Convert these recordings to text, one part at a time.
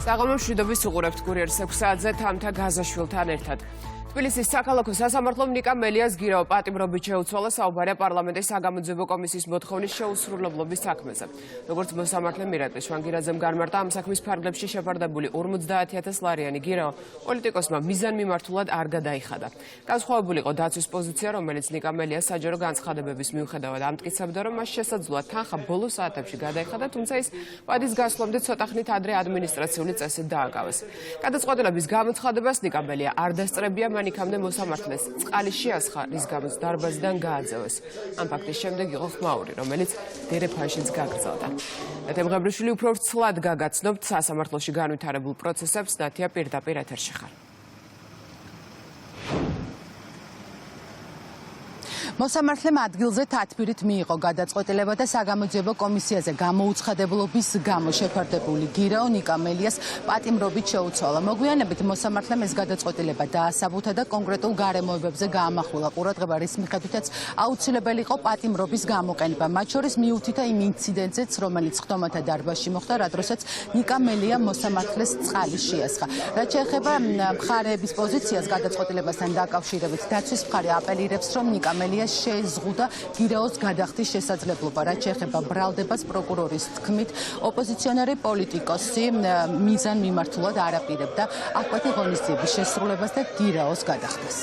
საღამო მშვიდობის უყურებთ კურიერს 6 საათზე თამთა გაზაშვილთან ერთად. თბილისის საქალაქო სასამართლომ ნიკა მელიას გირაო პატიმრობით შეუცვალა საუბარია პარლამენტის საგამოძიებო კომისიის მოთხოვნის შეუსრულებლობის საქმეზე. როგორც მოსამართლემ მირაკლი შვანგირაძემ განმარტა, ამ საქმის ფარგლებში შეფარდებული 50,000 ლარიანი გირაო პოლიტიკოსმა მიზანმიმართულად არ გადაიხადა. განსხვავებული იყო დაცვის პოზიცია, რომელიც ნიკა მელიას საჯარო განცხადებების მიუხედავად ამტკიცებდა, რომ მას შესაძლოა თანხა ბოლო საათებში გადაიხადა, თუმცა ის პადის გასვლამდე ცოტა ხნით ადრე ადმინისტრაციული წესით დააკავეს. გადაწყვეტილების გამოცხადებას ნიკა მელია არ დასწრებია, მან იქამდე მოსამართლეს წყალი შეასხა, რის გამოც დარბაზიდან გააძევეს. ამ ფაქტის შემდეგ იყო ხმაური, რომელიც დერეფანშიც გაგრძელდა. მეთემღებრიშვილი უფრო ცლად გაგაცნობთ სასამართლოში განვითარებულ პროცესებს, ნათია პირდაპირ ეთერში ხარ. მოსამართლემ ადგილზე თათბირით მიიღო გადაწყვეტილება და საგამოძიებო კომისიაზე გამოუცხადებლობის გამო შეფარდებული გირაო ნიკა მელიას პატიმრობით შეუცვალა. მოგვიანებით მოსამართლემ ეს გადაწყვეტილება დაასაბუთა და კონკრეტულ გარემოებებზე გაამახვილა ყურადღება, რის მიხედვითაც აუცილებელი იყო პატიმრობის გამოყენება. მათ შორის მიუთითა იმ ინციდენტზეც, რომელიც ხტომათა დარბაზში მოხდა, რა დროსაც ნიკა მელია მოსამართლეს წყალი შეასხა. რაც შეეხება მხარეების პოზიციას გადაწყვეტილებასთან დაკავშირებით, დაცვის მხარე აპელირებს, რომ ნიკა მელია შეეზღუდა გირაოს გადახდის შესაძლებლობა. რაც შეეხება ბრალდებას, პროკურორის თქმით, ოპოზიციონერი პოლიტიკოსი მიზანმიმართულად არ აპირებდა აღკვეთი ღონისძიების შესრულებას და გირაოს გადახდას.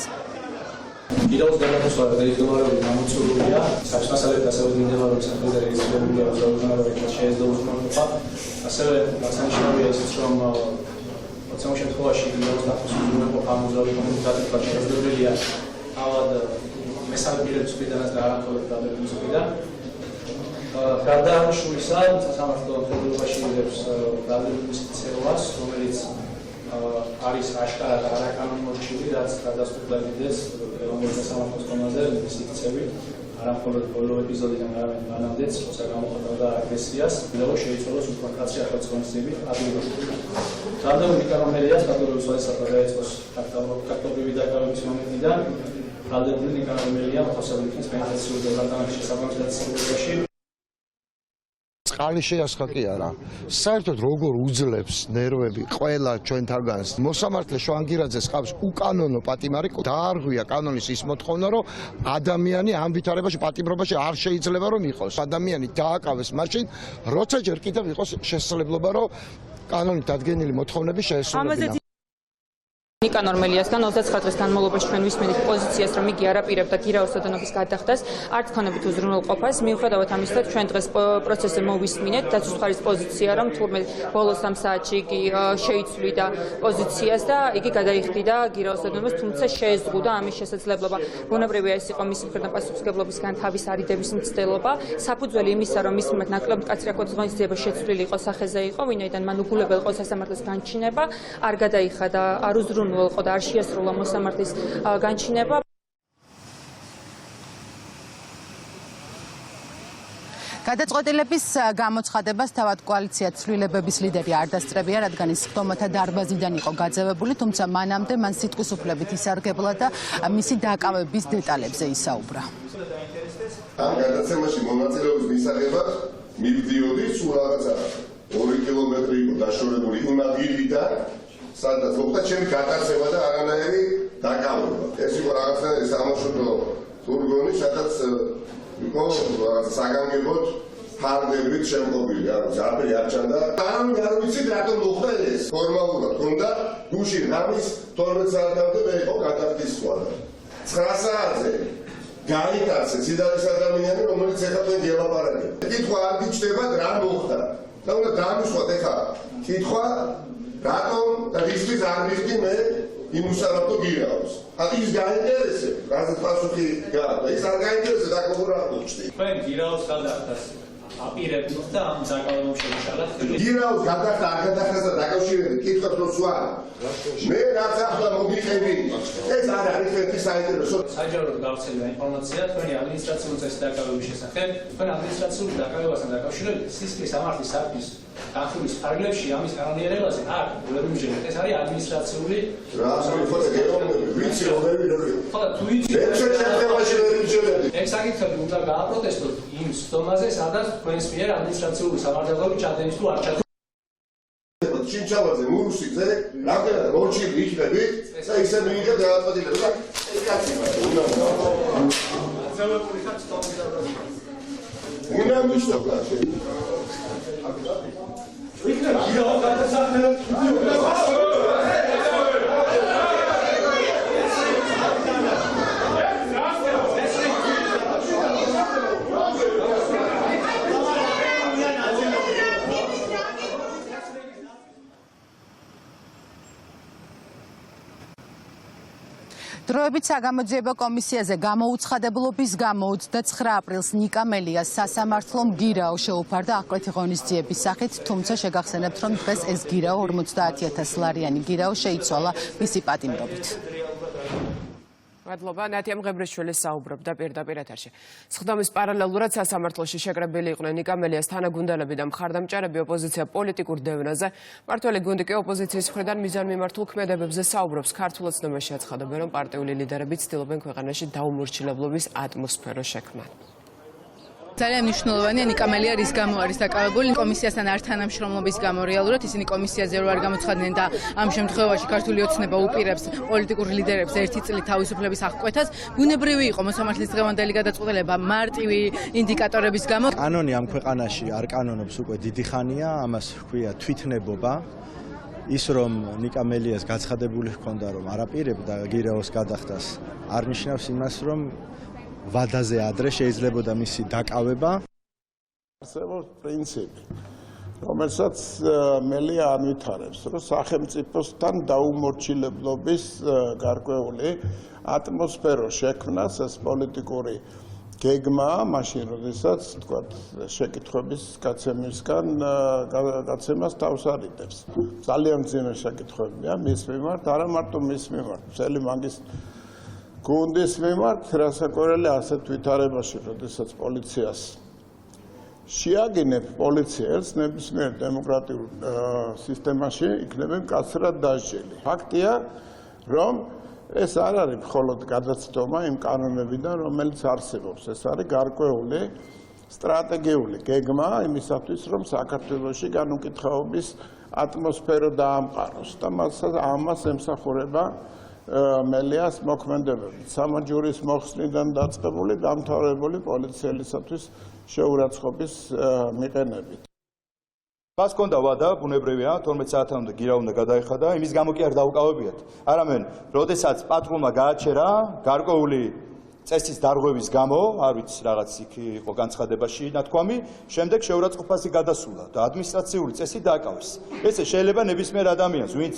გირაოს გადახდას რეგულარული გამოცულია, საქმესალებით ასევე მიმდინარეობს საფრთხე რეგისტრირებულია რეგულარულად შეეძლება. ასევე აღსანიშნავია ისიც, რომ მოცემულ შემთხვევაში გირაოს დახდას ამოძრავი კომუნიკაცია შესაძლებელია თავად მესამე პირების მხრიდანაც და არამხოლოდ დადებების მხრიდან. გარდა ამისა, სასამართლო ხელოვნებაში იღებს დადებების ცელას, რომელიც არის აშკარად არაკანონმორჩილი, რაც გადასტურებიდეს ეროვნულ სასამართლოს დონეზე მისი ქცევით, არამხოლოდ ბოლო ეპიზოდიდან არამედ მანამდეც, როცა გამოხატავდა აგრესიას, გირაო შეიცვალოს უფრო კაცრი ახალგაზრდობით ადგილებში. თანდათან ნიკა მელიას კათოლიკური სოციალისტთა დაიწყოს კათოლიკური დაკავების მომენტიდან ბრალდებული ნიკა მელია მოსაბლიქის პენსიურ დეპარტამენტში საბანკში წყალი შეასხა კი არა. საერთოდ როგორ უძლებს ნერვები ყველა ჩვენთაგანს. მოსამართლე შვანგირაძეს ყავს უკანონო პატიმარი, დაარღვია კანონის ის მოთხოვნა, რომ ადამიანი ამ ვითარებაში პატიმრობაში არ შეიძლება რომ იყოს. ადამიანი დააკავეს მაშინ, როცა ჯერ კიდევ იყოს შესაძლებლობა, რომ კანონით დადგენილი მოთხოვნები შეესრულებინა. ნიკანორ მელიასგან 29 დღის განმავლობაში ჩვენ ვისმენთ პოზიციას, რომ იგი არ აპირებდა გირაოს ოდენობის გადახდას, არც ქონებით უზრუნველყოფას. მიუხედავად ამისა, ჩვენ დღეს პროცესზე მოვისმინეთ დაცვის მხარის პოზიცია, რომ თურმე ბოლო 3 საათში იგი შეიცვლიდა პოზიციას და იგი გადაიხდიდა გირაოს ოდენობას, თუმცა შეეზღუდა ამის შესაძლებლობა. ბუნებრივია ეს იყო მისი მხრიდან პასუხისმგებლობისგან თავის არიდების მცდელობა. საფუძველი იმისა, რომ მის მიმართ ნაკლებ მკაცრი აღორძინების შეცვლილი იყო სახეზე იყო, ვინაიდან მან უგულებელ იყო სასამართლოს განჩინება, არ გადაიხადა, არ უზრუნველყო და არ შეასრულა მოსამართლის განჩინება. გადაწყვეტილების გამოცხადებას თავად კოალიცია ცვლილებების ლიდერი არ დასწრებია, რადგან ის ხტომათა დარბაზიდან იყო გაძევებული, თუმცა მანამდე მან სიტყვის უფლებით ისარგებლა და მისი დაკავების დეტალებზე ისაუბრა. ამ გადაცემაში მონაწილეობის მისაღებად მივდიოდი სულ რაღაცა 2 კილომეტრი იყო დაშორებული იმ ადგილიდან, სადაც მოხდა ჩემი გატაცება და არანაირი დაკავება. ეს იყო რაღაცნაირი სამარშრუტო ფურგონი, სადაც იყო რაღაც საგანგებოდ ფარდებით შემკობილი, რაღაც აფერი არ ჩანდა. არ ვიცი რატომ მოხდა ეს. ფორმალურად თუნდა გუშინ ღამის 12 საათამდე მე იყო გადახდის სვადა. 9 საათზე გაიტაცე ციდარის ადამიანი, რომელიც ეხლა გელაპარაკებს. კითხვა არ გიჩნდებათ რა მოხდა. და უნდა დაამისვათ ეხლა კითხვა რატომ და რისთვის არ მიხდი მე იმ უსამართლო გირაოს. ის გაინტერესებს, რაზეც პასუხი გააქვს. ის არ გაინტერესებს და როგორ აღუჩნდი. თქვენ გირაოს გადახდას აპირებთ და ამ საკანონმდებლო შემოშალათ. გირაოს გადახდა არ გადახდას და დაკავშირებით კითხავს რომ სვა. მე რაც ახლა მოგიყევი, ეს არ არის ერთი საინტერესო. საჯაროდ გავრცელდა ინფორმაცია თქვენი ადმინისტრაციული წესის დაკავების შესახებ. თქვენ ადმინისტრაციული დაკავებასთან დაკავშირებით სისხლის სამართლის საქმის განხილვის ფარგლებში ამის კანონიერებაზე არ ვერმიჟერეთ. ეს არის ადმინისტრაციული რა სამწუხაროდ გეუბნები, ვიცი რომელი ხოდა თუ იცი ეს შემთხვევაში ვერმიჟერეთ. ეს საკითხები უნდა გააპროტესტოთ იმ სხდომაზე, სადაც თქვენს მიერ ადმინისტრაციული სამართლებრივი ჩადენის თუ არ ჩადენის ჩინჩალაძე, მურუსიძე, რამდენად მორჩილი იქნებით და ისე მიიღეთ გადაწყვეტილება და ეს კაცი უნდა მიშტოკა. დროებით საგამოძიებო კომისიაზე გამოუცხადებულობის გამო 29 აპრილს ნიკა მელიას სასამართლომ გირაო შეუფარდა აღკვეთი ღონისძიების სახით, თუმცა შეგახსენებთ, რომ დღეს ეს გირაო 50,000 ლარიანი გირაო შეიცვალა მისი პატიმრობით. მადლობა, ნათია მღებრიშვილი საუბრობდა პირდაპირ ეთერში. სხდომის პარალელურად სასამართლოში შეკრებილი იყვნენ ნიკა მელიას თანაგუნდელები და მხარდამჭერები ოპოზიცია პოლიტიკურ დევნაზე. მმართველი გუნდი კი ოპოზიციის მხრიდან მიზანმიმართულ ქმედებებზე საუბრობს. ქართულ ოცნებაში აცხადებენ, რომ პარტიული ლიდერები ცდილობენ ქვეყანაში დაუმორჩილებლობის ატმოსფერო შექმნან. ძალიან მნიშვნელოვანია ნიკა მელია რის გამო არის დაკავებული კომისიასთან არ თანამშრომლობის გამო რეალურად ისინი კომისიაზე რო არ გამოცხადდნენ და ამ შემთხვევაში ქართული ოცნება უპირებს პოლიტიკურ ლიდერებს ერთი წლით თავისუფლების აღკვეთას ბუნებრივი იყო მოსამართლის დღევანდელი გადაწყვეტილება მარტივი ინდიკატორების გამო კანონი ამ ქვეყანაში არ კანონობს უკვე დიდი ხანია ამას ჰქვია თვითნებობა ის რომ ნიკა მელიას გაცხადებული ჰქონდა რომ არაპირებდა გირაოს გადახდას არ ნიშნავს იმას რომ ვადაზე ადრე შეიძლებოდა მისი დაკავება. არსებობს პრინციპი, რომელსაც მელია ანვითარებს, რომ სახელმწიფოსთან დაუმორჩილებლობის გარკვეული ატმოსფერო შექმნას ეს პოლიტიკური გეგმა, მაშინ როდესაც თქვა შეკითხვების გაცემას თავს არიდებს. ძალიან მძიმე შეკითხვებია მის მიმართ, არა მარტო მის მიმართ, მთელი მაგის გუნდის მიმართ, რასაკვირველია ასეთ ვითარებაში, როდესაც პოლიციას შეაგინებ პოლიციელს ნებისმიერ დემოკრატიულ სისტემაში იქნება მკაცრად დასჯილი. ფაქტია, რომ ეს არ არის მხოლოდ გადაცდომა იმ კანონებიდან, რომელიც არსებობს. ეს არის გარკვეული სტრატეგიული გეგმა იმისათვის, რომ საქართველოში განუკითხაობის ატმოსფერო დაამყაროს და ამას ემსახურება მელიას მოქმედებები. სამაჯურის მოხსნიდან დაწყებული დამთავრებული პოლიციელისათვის შეურაცხყოფის მიყენებით. მას ჰქონდა ვადა, ბუნებრივია, 12 საათამდე გირა უნდა გადაეხადა, იმის გამო კი არ დაუკავებიათ. არამედ, როდესაც პატრულმა გააჩერა გარკვეული წესის დარღვევის გამო, არ ვიცი, რაღაც იქ იყო განცხადებაში ნათქვამი, შემდეგ შეურაცხყოფასი გადასულა და ადმინისტრაციული წესი დააკავეს. ესე შეიძლება ნებისმიერ ადამიანს, ვინც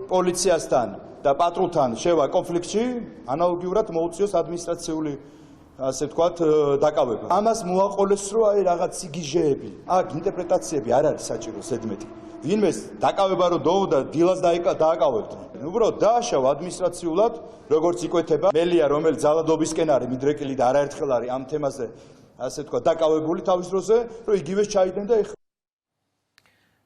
პოლიციასთან და პატრულთან შევა კონფლიქტში, ანალოგიურად მოუწიოს ადმინისტრაციული ასე ვთქვათ, დაკავება. ამას მოაყოლეს, რომ აი რაღაც სიგიჟეები, აქ ინტერპრეტაციები არ არის საჭირო ზედმეტი. ვინმეს დაკავება რო დოუდა, დილას დააკავებდნენ. უბრალოდ დააშავა ადმინისტრაციულად, როგორც იკვეთება. მელია, რომელიც ძალადობისკენ არის მიდრეკილი და არაერთხელ არის ამ თემაზე, ასე ვთქვათ, დაკავებული თავის დროზე, რომ იგივე ჩაიდნენ და ეხლა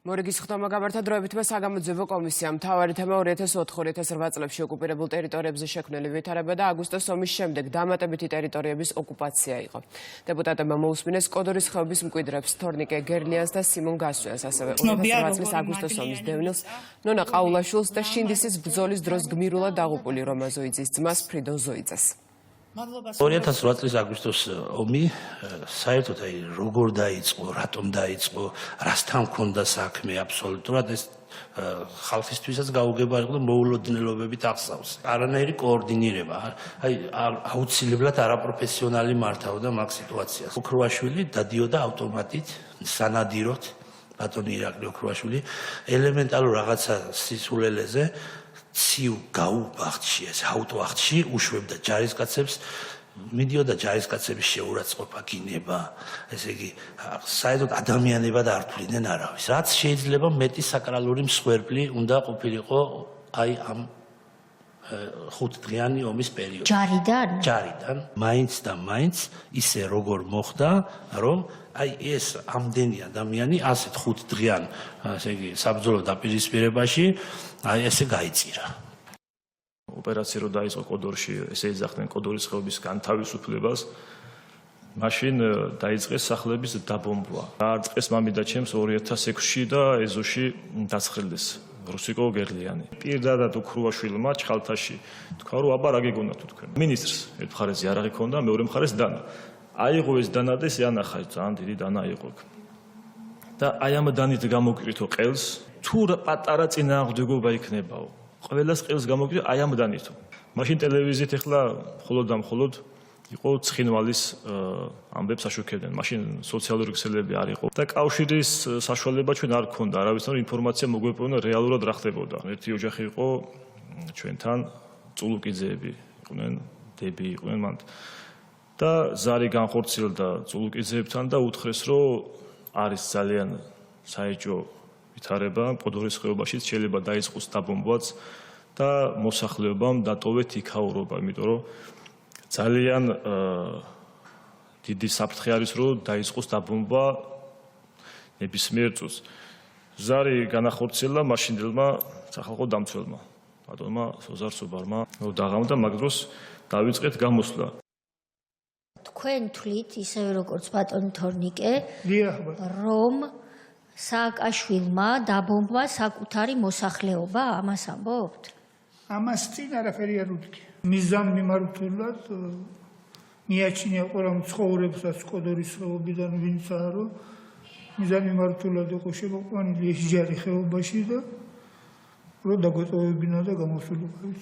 მორიგის ხდომა გამართა დროებითმა საგამოძიებო კომისიამ. მთავარი თემა 2004-2008 წლებში ოკუპირებულ ტერიტორიებზე შექმნილი ვითარება და აგვისტოს ომის შემდეგ დამატებითი ტერიტორიების ოკუპაცია იყო. დეპუტატებმა მოусმინეს კოდორის ხეობის მკვიდრებს თორნიკე გერლიანს და სიმონ გასვიანს, ასევე 2008 წლის აგვისტოს ომის დევნილს ნონა ყაულაშვილს და შინდისის ბრძოლის დროს გმირულად დაღუპული რომა ზოიძის ძმას ფრიდო ზოიძეს. 2008 წლის აგვისტოს ომი საერთოდ აი როგორ დაიწყო, რატომ დაიწყო, რასთან ჰქონდა საქმე აბსოლუტურად ეს ხალხისთვისაც გაუგება იყო და მოულოდნელობებით ახსავს. არანაირი კოორდინირება, აი აუცილებლად არაპროფესიონალი მართავდა მაგ სიტუაციას. ოქროაშვილი დადიოდა ავტომატით, სანადიროთ, ბატონი ირაკლი ოქროაშვილი, ელემენტალურ რაღაცა სისულელეზე ციუ გაუბახტში ეს აუტოახტში უშვებდა ჯარისკაცებს მიდიოდა ჯარისკაცების შეურაცხყოფა გინება ესე იგი საერთოდ ადამიანებად არ თვლიდნენ არავის რაც შეიძლება მეტი საკრალური მსხვერპლი უნდა ყოფილიყო აი ამ 5 დღიანი ომის პერიოდში ჯარიდან მაინც და მაინც ისე როგორ მოხდა რომ აი ეს ამდენი ადამიანი ასეთ 5 დღიან ესე იგი საბრძოლო დაპირისპირებაში აი ესე გაიწირა. ოპერაცია რო დაიწყო კოდორში, ესე ეძახდნენ კოდორის ხეობის განთავისუფლებას მაშინ დაიწყეს სახლების დაბომბვა. დაარწეს მამიდა ჩემს 2006-ში და ეზოში დასხილდეს რუსიკო გერლიანი. პირდადად უქრუაშვილმა ჩხალთაში თქვა, რომ აბა რა გეგონათ თქვენ. მინისტრს ერთ მხარეს იარაღი ჰქონდა, მეორე მხარეს დანა. აიღო ეს დანა და შეანახა, ძალიან დიდი დანა აიღო. და აი ამ დანით გამოკვირითო ყელს, თუ პატარა წინააღმდეგობა იქნებაო. ყველას ყელს გამოკვირითო აი ამ დანითო. მაშინ ტელევიზიით ეხლა მხოლოდ და მხოლოდ იყო ცხინვალის ამბებს აშუქებდნენ. მაშინ სოციალური ქსელები არ იყო და კავშირის საშუალება ჩვენ არ გქონდა. არავისთან ინფორმაცია მოგვეპოვნა რეალურად რა ხდებოდა. ერთი ოჯახი იყო ჩვენთან, წულუკიძეები იყვნენ, დები იყვნენ მანდ. და ზარი განხორციელდა წულუკიძეებთან და უთხრეს, რომ არის ძალიან საეჭვო ვითარება მყოდორის ხეობაში, შეიძლება დაიწყოს დაბომბვაც და მოსახლეობამ დატოვეთ იქაურობა, იმიტომ რომ ძალიან დიდი საფრთხე არის, რომ დაიწყოს დაბომბვა ნებისმიერ წუთს. ზარი განახორციელა მაშინდელმა სახალხო დამცველმა, ბატონმა სოზარ სუბარმა, დაღამდა, მაგ დროს დავიწყეთ გამოსვლა. თქვენ თვლით, ისევე როგორც ბატონი თორნიკე, რომ სააკაშვილმა დაბომბვა საკუთარი მოსახლეობა, ამას ამბობთ? ამას წინ არაფერი არ უთქი. მიზანმიმართულად მიაჩნია ყველა მცხოვრებსაც კოდორის ხეობიდან ვინცაა, რომ მიზანმიმართულად იყო შემოყვანილი ეს ჯარი ხეობაში და რომ დაგვეწოვებინა და გამოსულიყავით.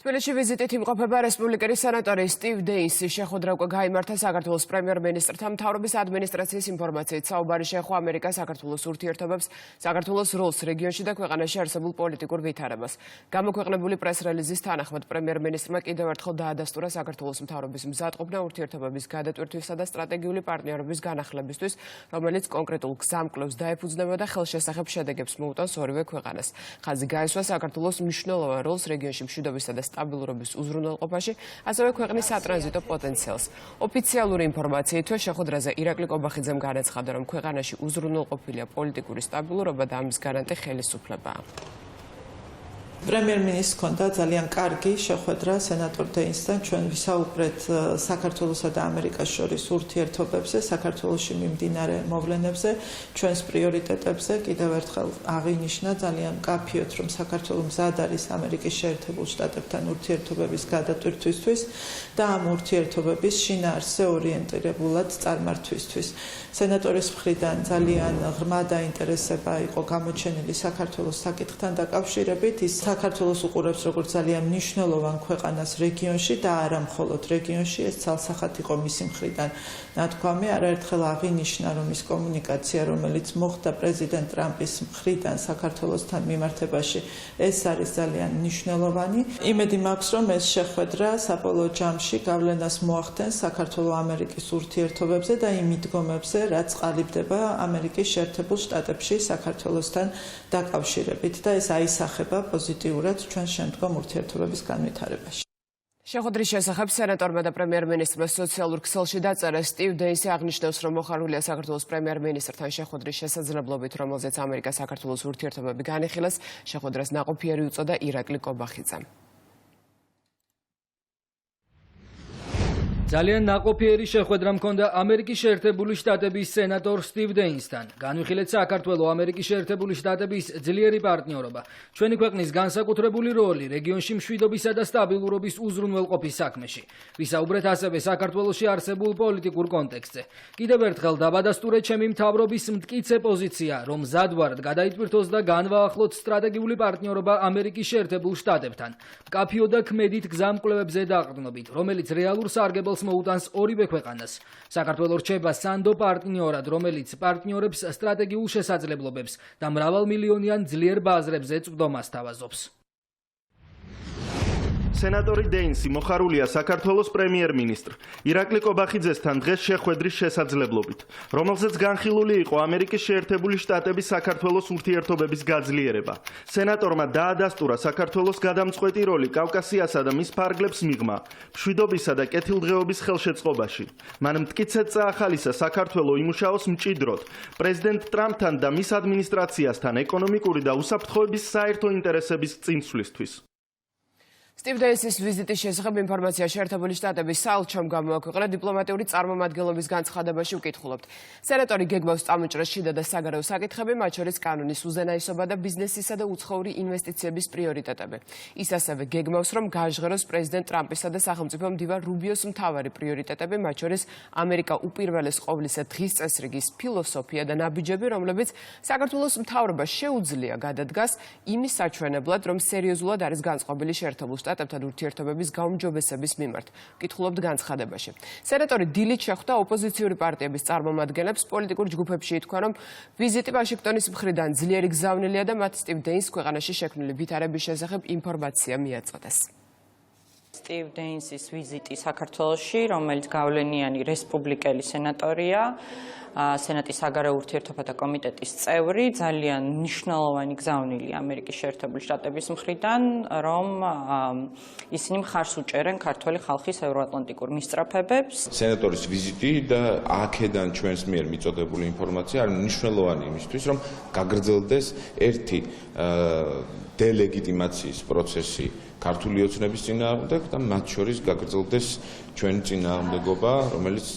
თბილისში ვიზიტით იმყოფება რესპუბლიკური სენატორი სტივ დეინსის შეხვედრა უკვე გაიმართა საქართველოს პრემიერ-მინისტრთან. მთავრობის ადმინისტრაციის ინფორმაციით საუბარი შეეხო ამერიკა-საქართველოს ურთიერთობებს, საქართველოს როლს რეგიონში და ქვეყანაში არსებულ პოლიტიკურ ვითარებას. გამოქვეყნებული პრეს-რელიზის თანახმად პრემიერ-მინისტრმა კიდევ ერთხელ დაადასტურა საქართველოს მთავრობის მზადყოფნა ურთიერთობების გადატვირთვისა და სტრატეგიული პარტნიორობის განახლებისთვის, რომელიც კონკრეტულ გზამკვლევს დაეფუძნება და ხელშესახებ შედეგებს მოუტანს ორივე ქვეყანას. ხაზი გაესვა საქართველოს მნიშვნელოვან როლს რეგიონში მშვიდობისა და სტაბილურობის უზრუნველყოფაში, ასევე ქვეყნის სატრანზიტო პოტენციალს. ოფიციალური ინფორმაციითვე შეხვედრაზე ირაკლი კობახიძემ განაცხადა, რომ ქვეყანაში უზრუნველყოფილია პოლიტიკური სტაბილურობა და ამის გარანტი ხელისუფლებაა. პრემიერ-მინისტრს ჰქონდა ძალიან კარგი შეხვედრა სენატორ დეინსთან. ჩვენ ვისაუბრეთ საქართველოსა და ამერიკას შორის ურთიერთობებზე, საქართველოში მიმდინარე მოვლენებზე, ჩვენს პრიორიტეტებზე. კიდევ ერთხელ აღინიშნა ძალიან მკაფიოდ, რომ საქართველო მზად არის ამერიკის შეერთებულ შტატებთან ურთიერთობების გადატვირთვისთვის და ამ ურთიერთობების შინაარსზე ორიენტირებულად წარმართვისთვის. სენატორის მხრიდან ძალიან ღრმა დაინტერესება იყო გამოჩენილი საქართველოს საკითხთან დაკავშირებით. ის საქართველოს უყურებს როგორც ძალიან მნიშვნელოვან ქვეყანას რეგიონში და არა მხოლოდ რეგიონში, ეს ცალსახად იყო მისი მხრიდან ნათქვამი. არაერთხელ აღინიშნა, რომ ის კომუნიკაცია, რომელიც მოხდა პრეზიდენტ ტრამპის მხრიდან საქართველოსთან მიმართებაში, ეს არის ძალიან მნიშვნელოვანი. იმედი მაქვს, რომ ეს შეხვედრა საბოლოო ჯამში გავლენას მოახდენს საქართველო-ამერიკის ურთიერთობებზე და იმ მიდგომებზე, რაც ყალიბდება ამერიკის შეერთებულ შტატებში საქართველოსთან დაკავშირებით და ეს აისახება პოზიტიურად ჩვენ შემდგომ ურთიერთობების განვითარებაში. შეხვედრის შესახებ სენატორმა და პრემიერ-მინისტრმა სოციალურ ქსელში დაწერა. სტივ დეინსი აღნიშნავს, რომ მოხარულია საქართველოს პრემიერ-მინისტრთან შეხვედრის შესაძლებლობით, რომელზეც ამერიკა-საქართველოს ურთიერთობები განიხილეს. შეხვედრას ნაყოფიერი უწოდა ირაკლი კობახიძემ. ძალიან ნაყოფიერი შეხვედრა მქონდა ამერიკის შეერთებული შტატების სენატორ სტივ დეინსთან. განვიხილეთ საქართველოს ამერიკის შეერთებული შტატების ძლიერი პარტნიორობა, ჩვენი ქვეყნის განსაკუთრებული როლი რეგიონში მშვიდობისა და სტაბილურობის უზრუნველყოფის საქმეში. ვისაუბრეთ ასევე საქართველოში არსებულ პოლიტიკურ კონტექსტზე. კიდევ ერთხელ დაბადასტურეთ ჩემი მთავრობის მტკიცე პოზიცია, რომ მზად ვართ გადაიტვირთოს და განვაახლოთ სტრატეგიული პარტნიორობა ამერიკის შეერთებულ შტატებთან. მკაფიო და ქმედით გზამკვლევებზე დაყრდნობით, რომელიც რეალურ სარგებელს მოუტანს ორივე ქვეყანას. საქართველო რჩება სანდო პარტნიორად, რომელიც პარტნიორებს სტრატეგიულ შესაძლებლობებს და მრავალმილიონიან ძლიერ ბაზრებზე წვდომას თავაზობს. სენატორი დეინსი მოხარულია საქართველოს პრემიერ-მინისტრ ირაკლი კობახიძესთან დღეს შეხვედრის შესაძლებლობით, რომელზეც განხილული იყო ამერიკის შეერთებული შტატების საქართველოს ურთიერთობების გაძლიერება. სენატორმა დაადასტურა საქართველოს გადამწყვეტი როლი კავკასიასა და მის ფარგლებს მიღმა, მშვიდობისა და კეთილდღეობის ხელშეწყობაში. მან მტკიცედ წაახალისა საქართველო იმუშაოს მჭიდროდ პრეზიდენტ ტრამპთან და მის ადმინისტრაციასთან ეკონომიკური და უსაფრთხოების საერთო ინტერესების წინსვლისთვის. სტივ დეისის ვიზიტის შესახებ ინფორმაცია შეერთებული შტატების საელჩომ გამოაქვეყნა დიპლომატიური წარმომადგენლობის განცხადებაში ვკითხულობთ. სენატორი გეგმავს წამოჭრას შიდა და საგარეო საკითხები, მათ შორის კანონის უზენაესობა და ბიზნესისა და უცხოური ინვესტიციების პრიორიტეტები. ის ასევე გეგმავს, რომ გააჟღეროს პრეზიდენტ ტრამპისა და სახელმწიფო მდივარ რუბიოს მთავარი პრიორიტეტები, მათ შორის ამერიკა უპირველეს ყოვლისა დღის წესრიგის ფილოსოფია და ნაბიჯები, რომლებიც საქართველოს მთავრობას შეუძლია გადადგას იმის საჩვენებლად, რომ სერიოზულად არის განწყობილი შეერთებულ შტატებთან ურთიერთობების გაუმჯობესების მიმართ. ვკითხულობთ განცხადებაში. სენატორი დილით შეხვდა ოპოზიციური პარტიების წარმომადგენლებს, პოლიტიკურ ჯგუფებში ითქვა, რომ ვიზიტი ვაშინგტონის მხრიდან ძლიერი გზავნილია და მათ სტივ დეინს ქვეყანაში შექმნილი ვითარების შესახებ ინფორმაცია მიაწოდეს. სტივ დეინსის ვიზიტი საქართველოში, რომელიც გავლენიანი რესპუბლიკელი სენატორია, სენატის საგარეო ურთიერთობათა კომიტეტის წევრი, ძალიან მნიშვნელოვანი გზავნილია ამერიკის შეერთებული შტატების მხრიდან, რომ ისინი მხარს უჭერენ ქართველი ხალხის ევროატლანტიკურ მისწრაფებებს. სენატორის ვიზიტი და აქედან ჩვენს მიერ მიწოდებული ინფორმაცია არის მნიშვნელოვანი იმისთვის, რომ გაგრძელდეს ერთი დელეგიტიმაციის პროცესი ქართული ოცნების წინააღმდეგ და მათ შორის გაგრძელდეს ჩვენი წინააღმდეგობა,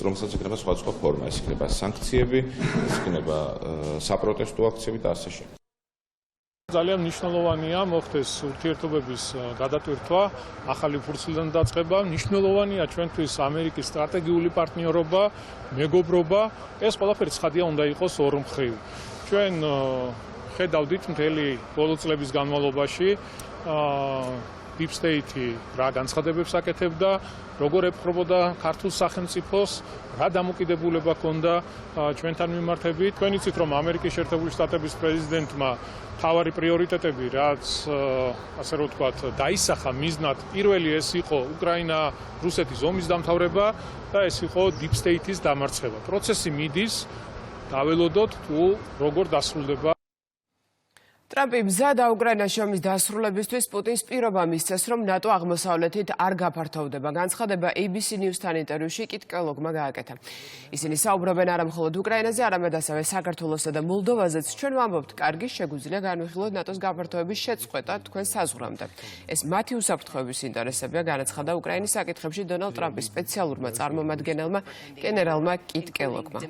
რომელსაც იქნება სხვადასხვა ფორმა, ეს იქნება სანქციები, ეს იქნება საპროტესტო აქციები და ასე შემდეგ. ძალიან მნიშვნელოვანია მოხდეს ურთიერთობების გადატვირთვა, ახალი ფურცლიდან დაწყება, მნიშვნელოვანია ჩვენთვის ამერიკის სტრატეგიული პარტნიორობა, მეგობრობა, ეს ყველაფერი ცხადია უნდა იყოს ორმხრივ. ჩვენ ხედავდით მთელი ბოლო წლების განმავლობაში Deep State რა განცხადებებს აკეთებდა, როგორ ეპყრობოდა ქართულ სახელმწიფოს, რა დამოკიდებულება ჰქონდა ჩვენთან მიმართებით. თქვენ იცით, რომ ამერიკის შეერთებული შტატების პრეზიდენტმა მთავარი პრიორიტეტები, რაც ასე რომ ვთქვათ, დაისახა მიზნად, პირველი ეს იყო უკრაინა-რუსეთის ომის დამთავრება და ეს იყო Deep State-ის დამარცხება. პროცესი მიდის, დაველოდოთ თუ როგორ დასრულდება. ტრამპი მზადა უკრაინაში ომის დასრულებისთვის პუტინს პირობა მისცეს, რომ ნატო აღმოსავლეთით არ გაფართოვდება. განცხადება ABC News-თან ინტერვიუში კიტ კელოგმა გააკეთა. ისინი საუბრობენ არა მხოლოდ უკრაინაზე, არამედ ასევე საქართველოსა და მოლდოვაზეც. ჩვენ ვამბობთ, კარგი, შეგვიძლია განვიხილოთ ნატოს გაფართოების შეწყვეტა თქვენ საზღვრამდე. ეს მათი უსაფრთხოების ინტერესებია, განაცხადა უკრაინის საკითხებში დონალდ ტრამპის სპეციალურმა წარმომადგენელმა გენერალმა კიტ კელოგმა.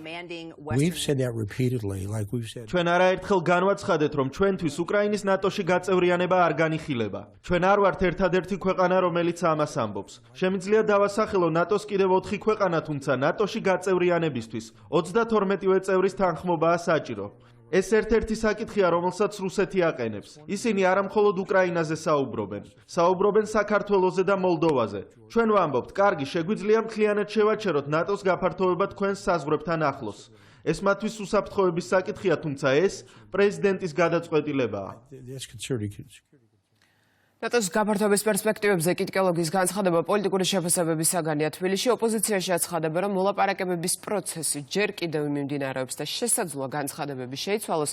ჩვენ არაერთხელ განვაცხადეთ, რომ ჩვენთვის უკრაინის ნატოში გაწევრიანება არ განიხილება. ჩვენ არ ვართ ერთადერთი ქვეყანა, რომელიც ამას ამბობს. შემიძლია დავასახელო ნატოს კიდევ 4 ქვეყანა, თუმცა ნატოში გაწევრიანებისთვის 32 წევრის თანხმობაა საჭირო. ეს ერთ-ერთი საკითხია, რომელსაც რუსეთი აყენებს. ისინი არა მხოლოდ უკრაინაზე საუბრობენ, საუბრობენ საქართველოზე და მოლდოვაზე. ჩვენ ვამბობთ, კარგი, შეგვიძლია მთლიანად შევაჩეროთ ნატოს გაფართოვება თქვენს საზღვრებთან ახლოს. ეს მათთვის უსაფრთხოების საკითხია, თუმცა ეს პრეზიდენტის გადაწყვეტილებაა. ნატოს გაფართოების პერსპექტივებზე კიტ კელოგის განცხადება პოლიტიკური შეფასებების საგანია. თბილისში ოპოზიციაში აცხადებენ, რომ მოლაპარაკებების პროცესი ჯერ კიდევ მიმდინარეობს და შესაძლოა განცხადებები შეიცვალოს,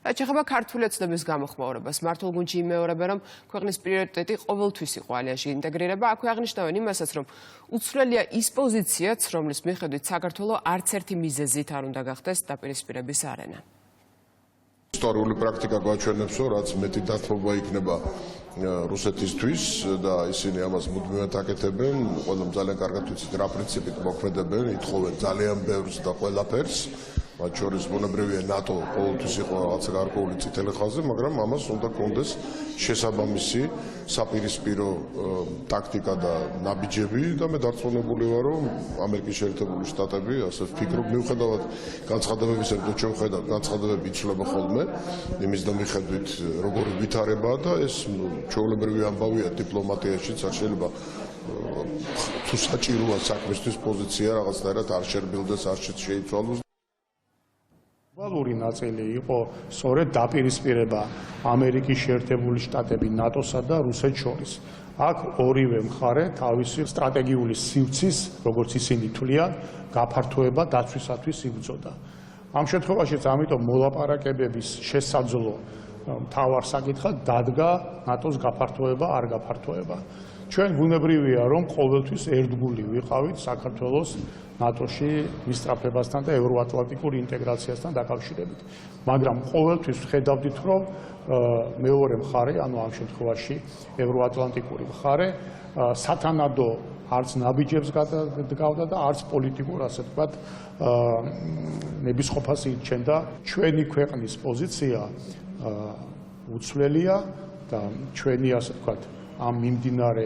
რაც ეხება ქართული ოცნების გამოხმაურებას. მართულ გუნდში იმეორებენ, რომ ქვეყნის პრიორიტეტი ყოველთვის იყო ალიანსში ინტეგრირება. აქვე აღნიშნავენ იმასაც, რომ უცვლელია ის პოზიციაც, რომლის მიხედვით საქართველო არც ერთი მიზეზით არ უნდა გახდეს დაპირისპირების არენა. ისტორიული პრაქტიკა გვაჩვენებს, რომ რაც მეტი დათმობა იქნება რუსეთისთვის და ისინი ამას მუდმივად აკეთებენ, ყველამ ძალიან კარგად ვიცით რა პრინციპით მოქმედებენ, ითხოვენ ძალიან ბევრს და ყველაფერს, მათ შორის ბუნებრივია ნატო ყოველთვის იყო რაღაცა გარკვეული წითელი ხაზი, მაგრამ ამას უნდა კონდეს შესაბამისი საპირისპირო ტაქტიკა და ნაბიჯები და მე დარწმუნებული ვარ, რომ ამერიკის შეერთებული შტატები, ასე ვფიქრობ, მიუხედავად განცხადებებისა, რომ ჩვენ ვხედავთ, განცხადებები იცვლება ხოლმე, იმის და მიხედვით როგორი ვითარებაა და ეს ჩვეულებრივი ამბავია დიპლომატიაშიც, არ შეიძლება თუ საჭიროა საქმისთვის პოზიცია რაღაცნაირად არ შერბილდეს, არ შეიცვალოს. გლობალური ნაწილი იყო სწორედ დაპირისპირება ამერიკის შეერთებული შტატები ნატოსა და რუსეთს შორის. აქ ორივე მხარე თავისი სტრატეგიული სივრცის, როგორც ისინი თვლიან, გაფართოება დაცვისათვის იბრძოდა. ამ შემთხვევაშიც ამიტომ მოლაპარაკებების შესაძლო მთავარ საკითხად დადგა ნატოს გაფართოება, არ გაფართოება. ჩვენ ბუნებრივია რომ ყოველთვის ერთგული ვიყავით საქართველოს ნატოში მისწრაფებასთან და ევროატლანტიკურ ინტეგრაციასთან დაკავშირებით. მაგრამ ყოველთვის ხედავდით რომ მეორე მხარე, ანუ ამ შემთხვევაში ევროატლანტიკური მხარე სათანადო არც ნაბიჯებს დგავდა და არც პოლიტიკურ, ასე ვთქვათ, ნებისყოფას ირჩენდა. ჩვენი ქვეყნის პოზიცია უცვლელია და ჩვენი, ასე ვთქვათ, ამ მიმდინარე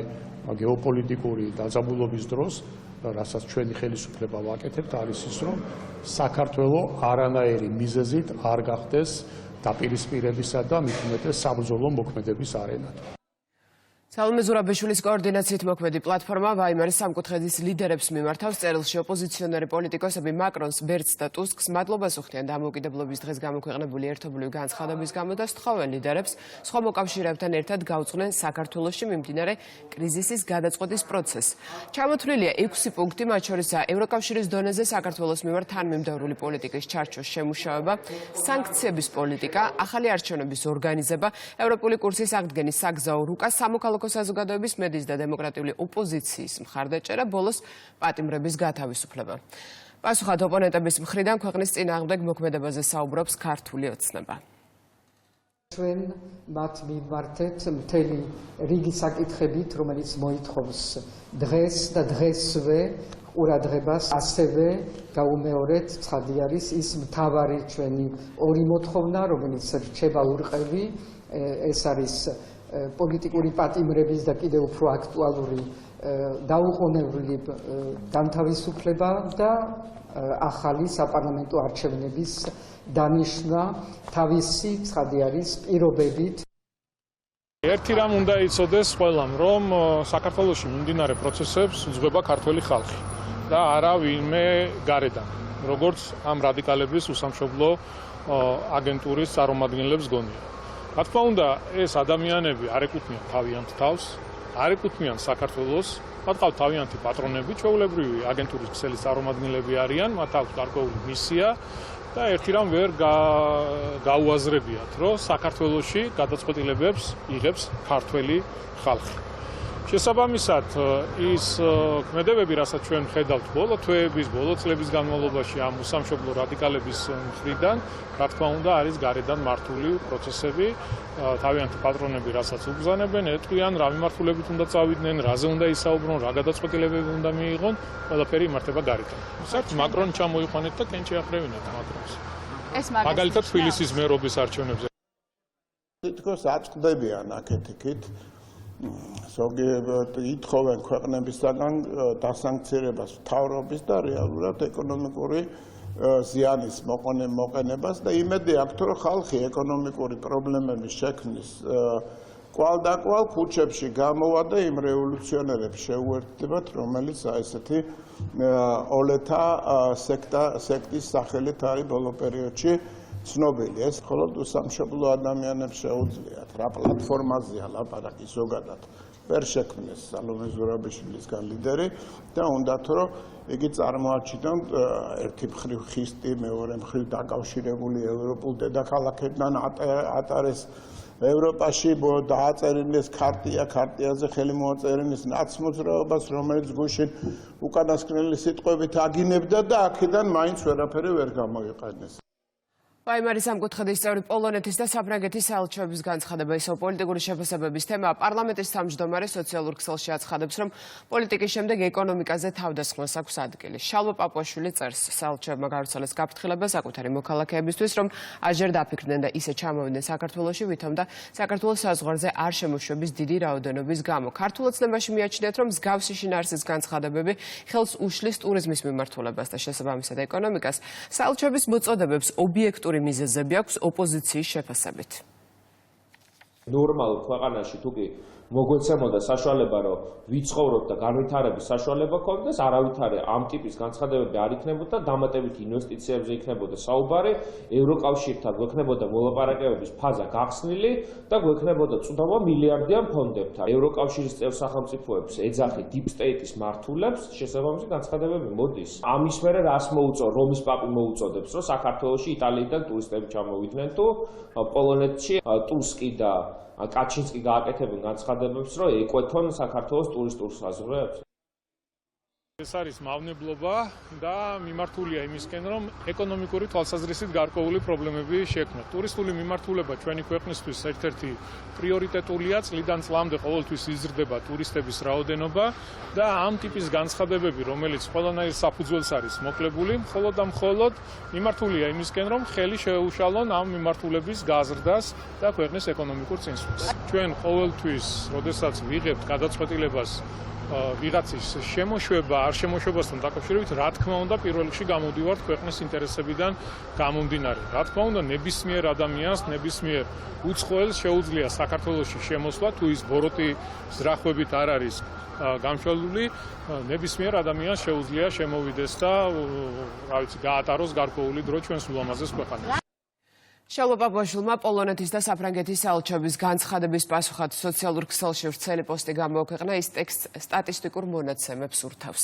გეოპოლიტიკური დაძაბულობის დროს, რასაც ჩვენი ხელისუფლება ვაკეთებთ, არის ის, რომ საქართველო არანაირი მიზეზით არ გახდეს დაპირისპირებისა და მით უმეტეს საბრძოლო მოქმედების არენად. სალომე ზურაბიშვილის კოორდინაციით მოქმედი პლატფორმა ვაიმარის სამკუთხედის ლიდერებს მიმართავს წერილში ოპოზიციონერი პოლიტიკოსები მაკრონს, ბერტს და ტუსკს მადლობას უხდიან დამოუკიდებლობის დღეს გამოქვეყნებული ერთობლივი განცხადების გამო და სთხოვენ ლიდერებს სხვა მოკავშირეებთან ერთად გაუწყვნენ საქართველოში მიმდინარე კრიზისის გადაწყვეტის პროცესს. ჩამოთვლილია 6 პუნქტი, მათ შორისაა ევროკავშირის დონეზე საქართველოს მიმართ თანმიმდევრული პოლიტიკის ჩარჩოს შემუშავება, სანქციების პოლიტიკა, ახალი არჩევნების ორგანიზება, ევროპული კურსის აღდგენის საგზაო რუკა, სამოქალაქო საზოგადოების მედიის და დემოკრატიული ოპოზიციის მხარდაჭერა, ბოლოს პატიმრების გათავისუფლება. პასუხად ოპონენტების მხრიდან ქვეყნის წინააღმდეგ მოქმედებაზე საუბრობს ქართული ოცნება. ჩვენ მათ მიმართეთ მთელი რიგი საკითხებით, რომელიც მოითხოვს დღეს და დღესვე ყურადღებას, ასევე გაუმეორეთ, ცხადი არის ის მთავარი ჩვენი ორი მოთხოვნა, რომელიც რჩება ურყევი, ეს არის პოლიტიკური პატიმრების და კიდევ უფრო აქტუალური დაუყოვნებლივ განთავისუფლება და ახალი საპარლამენტო არჩევნების დანიშვნა თავისი, ცხადი არის, პირობებით. ერთი რამ უნდა იცოდეს ყველამ, რომ საქართველოში მიმდინარე პროცესებს უძღვება ქართველი ხალხი და არა ვინმე გარედან, როგორც ამ რადიკალების უსამშობლო აგენტურის წარმომადგენლებს გონია. რა თქმა უნდა, ეს ადამიანები არ ეკუთვნიან თავიანთ თავს, არ ეკუთვნიან საქართველოს, მათ ყავთ თავიანთი პატრონები, ჩვეულებრივი აგენტურის ქსელის წარმომადგენლები არიან, მათ აქვს გარკვეული მისია და ერთი რამ ვერ გაუაზრებიათ, რომ საქართველოში გადაწყვეტილებებს იღებს ქართველი ხალხი. შესაბამისად, ის ქმედებები, რასაც ჩვენ ხედავთ ბოლო თვეების, ბოლო წლების განმავლობაში ამ უსამშობლო რადიკალების მხრიდან, რა თქმა უნდა, არის გარედან მართული პროცესები, თავიანთი პატრონები, რასაც უბრძანებენ, ეტყვიან, რა მიმართულებით უნდა წავიდნენ, რაზე უნდა ისაუბრონ, რა გადაწყვეტილებები უნდა მიიღონ, ყველაფერი იმართება გარედან. საერთოდ მაკრონი ჩამოიყვანეთ და კენ შეახრევინათ მაკრონს. მაგალითად, თბილისის მერობის არჩევნებზე. თითქოს აწყდებიან აქეთ-იქით. ზოგიერთ ითხოვენ ქვეყნებისგან დასანქცირებას მთავრობის და რეალურად ეკონომიკური ზიანის მოყენებას და იმედი აქვს, რომ ხალხი ეკონომიკური პრობლემების შექმნის კვალ-დაკვალ ქუჩებში გამოვა და იმ რევოლუციონერებს შეუერთდებათ, რომელიც ესეთი ოლეთა სექტის სახელით არის ბოლო პერიოდში ცნობილი. ეს მხოლოდ უსამშობლო ადამიანებს შეუძლიათ. რა პლატფორმაზეა ლაპარაკი ზოგადად ვერ შექმნეს სალომე ზურაბიშვილისგან ლიდერი და უნდათ რომ იგი წარმოაჩინონ ერთი მხრივ ხისტი, მეორე მხრივ დაკავშირებული ევროპულ დედაქალაქებთან ატარეს ევროპაში დააწერილის ქარტიაზე ხელი მოაწერილის ნაცმოძრაობას, რომელიც გუშინ უკანასკნელი სიტყვებით აგინებდა და აქედან მაინც ვერაფერი ვერ გამოიყენეს. ვაიმარის სამკუთხედის წევრი პოლონეთის და საფრანგეთის საელჩოების განცხადება ისევ პოლიტიკური შეფასებების თემაა. პარლამენტის თავმჯდომარე სოციალურ ქსელში აცხადებს, რომ პოლიტიკის შემდეგ ეკონომიკაზე თავდასხმას აქვს ადგილი. შალვა პაპუაშვილი წერს, საელჩოებმა გავრცელეს გაფრთხილება საკუთარი მოქალაქეებისთვის, რომ აჯერ დაფიქრდნენ და ისე ჩამოვიდნენ საქართველოში, ვითომ და საქართველოს საზღვარზე არ შემოშვების დიდი რაოდენობის გამო. ქართულ ოცნებაში მიაჩნიათ, რომ მსგავსი შინაარსის განცხადებები ხელს უშლის ტურიზმის მიმართულებას და შესაბამისად ეკონომიკას. საელჩოების მოწოდებებს ობიექტური მიზეზები აქვს ოპოზიციის შეფასებით. ნორმალ ქვეყანაში თუ კი მოგვეცემოდა საშუალება, რომ ვიცხოვროთ და განვითარების საშუალება ქონდეს, არავითარი ამ ტიპის განცხადებები არ იქნებოდა, დამატებით ინვესტიციებზე იქნებოდა საუბარი, ევროკავშირთან გვექნებოდა მოლაპარაკებების ფაზა გახსნილი და გვექნებოდა წვდომა მილიარდიან ფონდებთან. ევროკავშირის წევრ სახელმწიფოებს ეძახი 딥 სტეიტის მართულებს, შესაბამისი განცხადებები მოდის. ამის მერე რას მოუწო, რომის პაპი მოუწოდებს, რომ საქართველოში იტალიიდან ტურისტები ჩამოვიდნენ თუ პოლონეთში ტუსკი და კაჩინსკი გააკეთებენ განცხადებებს, რომ ეკვეთონ საქართველოს ტურისტულ საზღვრებს. ეს არის მავნებლობა და მიმართულია იმისკენ, რომ ეკონომიკური თვალსაზრისით გარკვეული პრობლემები შექმნათ. ტურისტული მიმართულება ჩვენი ქვეყნისთვის ერთ-ერთი პრიორიტეტულია, წლიდან წლამდე ყოველთვის იზრდება ტურისტების რაოდენობა და ამ ტიპის განცხადებები, რომელიც ყველანაირ საფუძველს არის მოკლებული, მხოლოდ და მხოლოდ მიმართულია იმისკენ, რომ ხელი შეეუშალონ ამ მიმართულების გაზრდას და ქვეყნის ეკონომიკურ წინსვლას. ჩვენ ყოველთვის, როდესაც ვიღებთ გადაწყვეტილებას ვიღაცის შემოშვება, არ შემოშვებასთან დაკავშირებით, რა თქმა უნდა, პირველ რიგში გამოდივართ ქვეყნის ინტერესებიდან გამომდინარე. რა თქმა უნდა, ნებისმიერ ადამიანს, ნებისმიერ უცხოელს შეუძლია საქართველოში შემოსვლა, თუ ის ბოროტი ზრახვებით არ არის გამშვალული, ნებისმიერ ადამიანს შეუძლია შემოვიდეს და, რა ვიცი, გაატაროს გარკვეული დრო ჩვენს ულამაზეს ქვეყანაში. შალვა პაპუაშვილმა პოლონეთის და საფრანგეთის საელჩოების განცხადების პასუხად სოციალურ ქსელში ვრცელი პოსტი გამოაქვეყნა, ის ტექსტს სტატისტიკურ მონაცემებს ურთავს.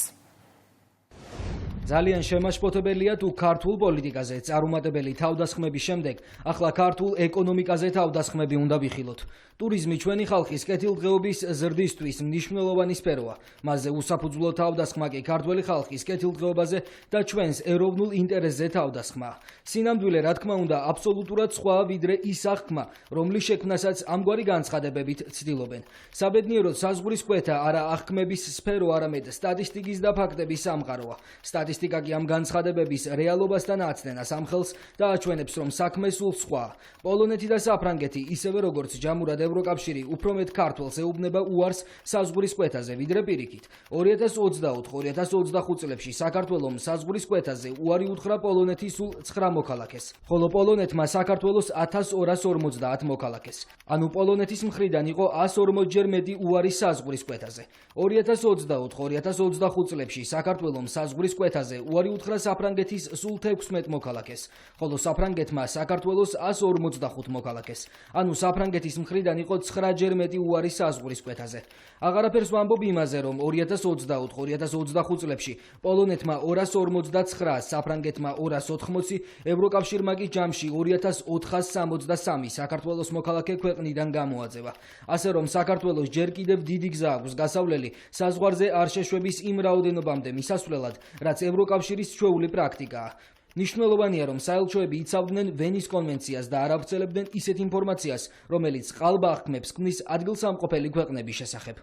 ძალიან შემაშფოთებელია თუ ქართულ პოლიტიკაზე წარუმატებელი თავდასხმების შემდეგ ახლა ქართულ ეკონომიკაზე თავდასხმები უნდა ვიხილოთ. ტურიზმი ჩვენი ხალხის კეთილდღეობის ზრდისთვის მნიშვნელოვანი სფეროა. მასზე უსაფუძვლო თავდასხმა კი ქართველი ხალხის კეთილდღეობაზე და ჩვენს ეროვნულ ინტერესზე თავდასხმა. სინამდვილე, რა თქმა უნდა, აბსოლუტურად სხვა ვიდრე ის აღქმა, რომლის შექმნასაც ამგვარი განცხადებებით ცდილობენ. საბედნიეროდ საზღვრის ქვეთა არა აღქმების სფერო, არამედ სტატისტიკის და ფაქტების სამყაროა. სტატისტიკა კი ამ განცხადებების რეალობასთან აცდენას ამხელს და აჩვენებს, რომ საქმე სულ სხვა. პოლონეთი და საფრანგეთი, ისევე როგორც ჯამურად ევროკავშირი, უფრო მეტ ქართველს ეუბნება უარს საზღვრის კვეთაზე, ვიდრე პირიქით. 2024-2025 წლებში საქართველოს საზღვრის კვეთაზე უარი უთხრა პოლონეთის სულ 9 მოქალაქეს, ხოლო პოლონეთმა საქართველოს 1250 მოქალაქეს. ანუ პოლონეთის მხრიდან იყო 140-ჯერ მეტი უარი საზღვრის კვეთაზე. 2024-2025 წლებში საქართველოს საზღვრის კვეთაზე უარი უთხრა საფრანგეთის სულ 16 მოქალაქეს, ხოლო საფრანგეთმა საქართველოს 145 მოქალაქეს. ანუ საფრანგეთის მხრიდან იყო 9-ჯერ მეტი უარი საზღვრის კვეთაზე. აღარაფერს ვამბობ იმაზე, რომ 2024-2025 წლებში პოლონეთმა 249, საფრანგეთმა 280, ევროკავშირმა კი ჯამში 2463 საქართველოს მოქალაქე ქვეყნიდან გამოაძევა. ასე რომ საქართველოს ჯერ კიდევ დიდი გზა აქვს გასავლელი საზღვარზე არ შეშვების იმ რაოდენობამდე მისასვლელად, რაც ევროკავშირის ჩვეული პრაქტიკაა. მნიშვნელოვანია, რომ საელჩოები იცავდნენ ვენის კონვენციას და არ ავრცელებდნენ ისეთ ინფორმაციას, რომელიც ყალბააღქმებს ქმნის ადგილსამყოფელი ქვეყნების შესახებ.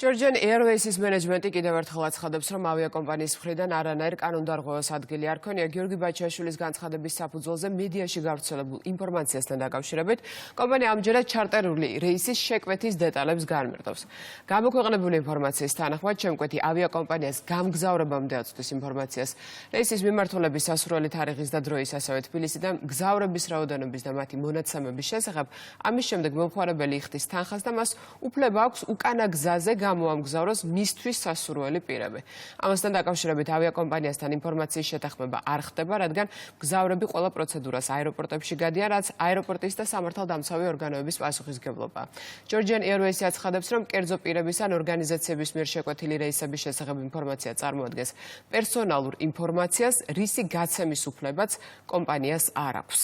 Georgian Airways-ის მენეჯმენტი კიდევ ერთხელ აცხადებს, რომ ავიაკომპანიის მხრიდან არანაირ კანონდარღვევას ადგილი არ ქონია გიორგი ბაჩაშვილის განცხადების საფუძველზე მედიაში გავრცელებულ ინფორმაციასთან დაკავშირებით. კომპანია ამჯერად ჩარტერული რეისის შეკვეთის დეტალებს განმარტავს. გამოქვეყნებული ინფორმაციის თანახმად, შემკვეთი ავიაკომპანიას გამგზავრებამდე აწვდის ინფორმაციას. რეისის მიმართულების სასურველი თარიღის და დროის, ასევე თბილისიდან გზავრების რაოდენობის და მათი მონაცემების შესახებ. ამის შემდეგ მომხმარებელი იხდის თანხას და მას უფლება აქვს უკანა გზაზე გამოამგზავროს მისთვის სასურველი პირები. ამასთან დაკავშირებით ავიაკომპანიასთან ინფორმაციის შეთანხმება არ ხდება, რადგან მგზავრები ყველა პროცედურას აეროპორტებში გადიან, რაც აეროპორტის და სამართალდამცავი ორგანოების პასუხისმგებლობაა. Georgian Airways-ი აცხადებს, რომ კერძო პირების ან ორგანიზაციების მიერ შეკვეთილი რეისების შესახებ ინფორმაცია წარმოადგენს პერსონალურ ინფორმაციას, რისი გაცემის უფლებაც კომპანიას არ აქვს.